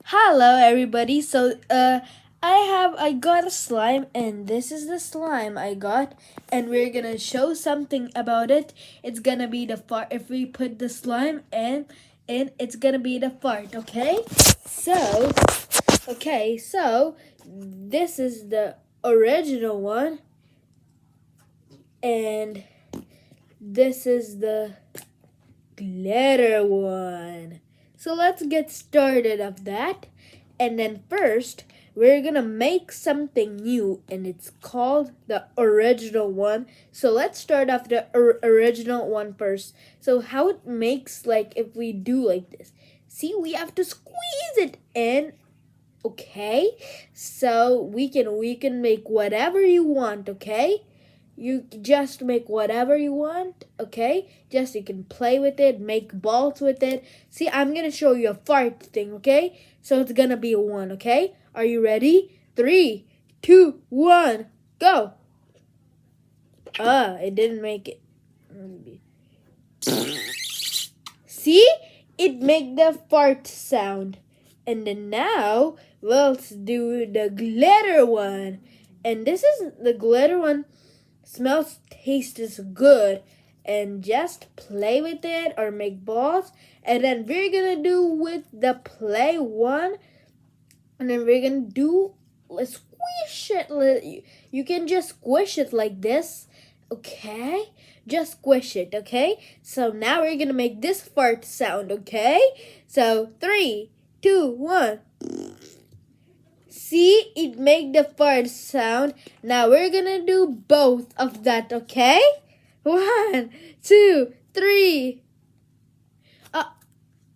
Hello everybody. I got a slime and this is the slime I got and we're going to show something about it. It's going to be the fart if we put the slime in it's going to be the fart, okay? So this is the original one and this is the glitter one. So let's get started of that. And then first, we're gonna make something new and it's called the original one. So let's start off the original one first. So how it makes, like, if we do like this. See, we have to squeeze it in. Okay? So we can make whatever you want, okay? You just make whatever you want, okay? Just you can play with it, make balls with it. See, I'm gonna show you a fart thing, okay? So it's gonna be a one, okay? Are you ready? 3, 2, 1, go! It didn't make it. See? It make the fart sound. And then now, let's do the glitter one. And this is the glitter one. Smells, tastes good, and just play with it or make balls. And then we're gonna do with the play one, and then we're gonna do, let's squish it. You can just squish it like this, okay? Just squish it, okay? So now we're gonna make this fart sound, okay? So 3, 2, 1. See, it make the fart sound. Now we're gonna do both of that, okay? 1, 2, 3.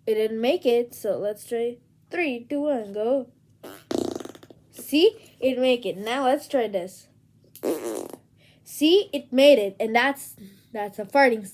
It didn't make it, so let's try 3, 2, 1, go. See, it make it. Now let's try this. See, it made it, and that's a farting sound.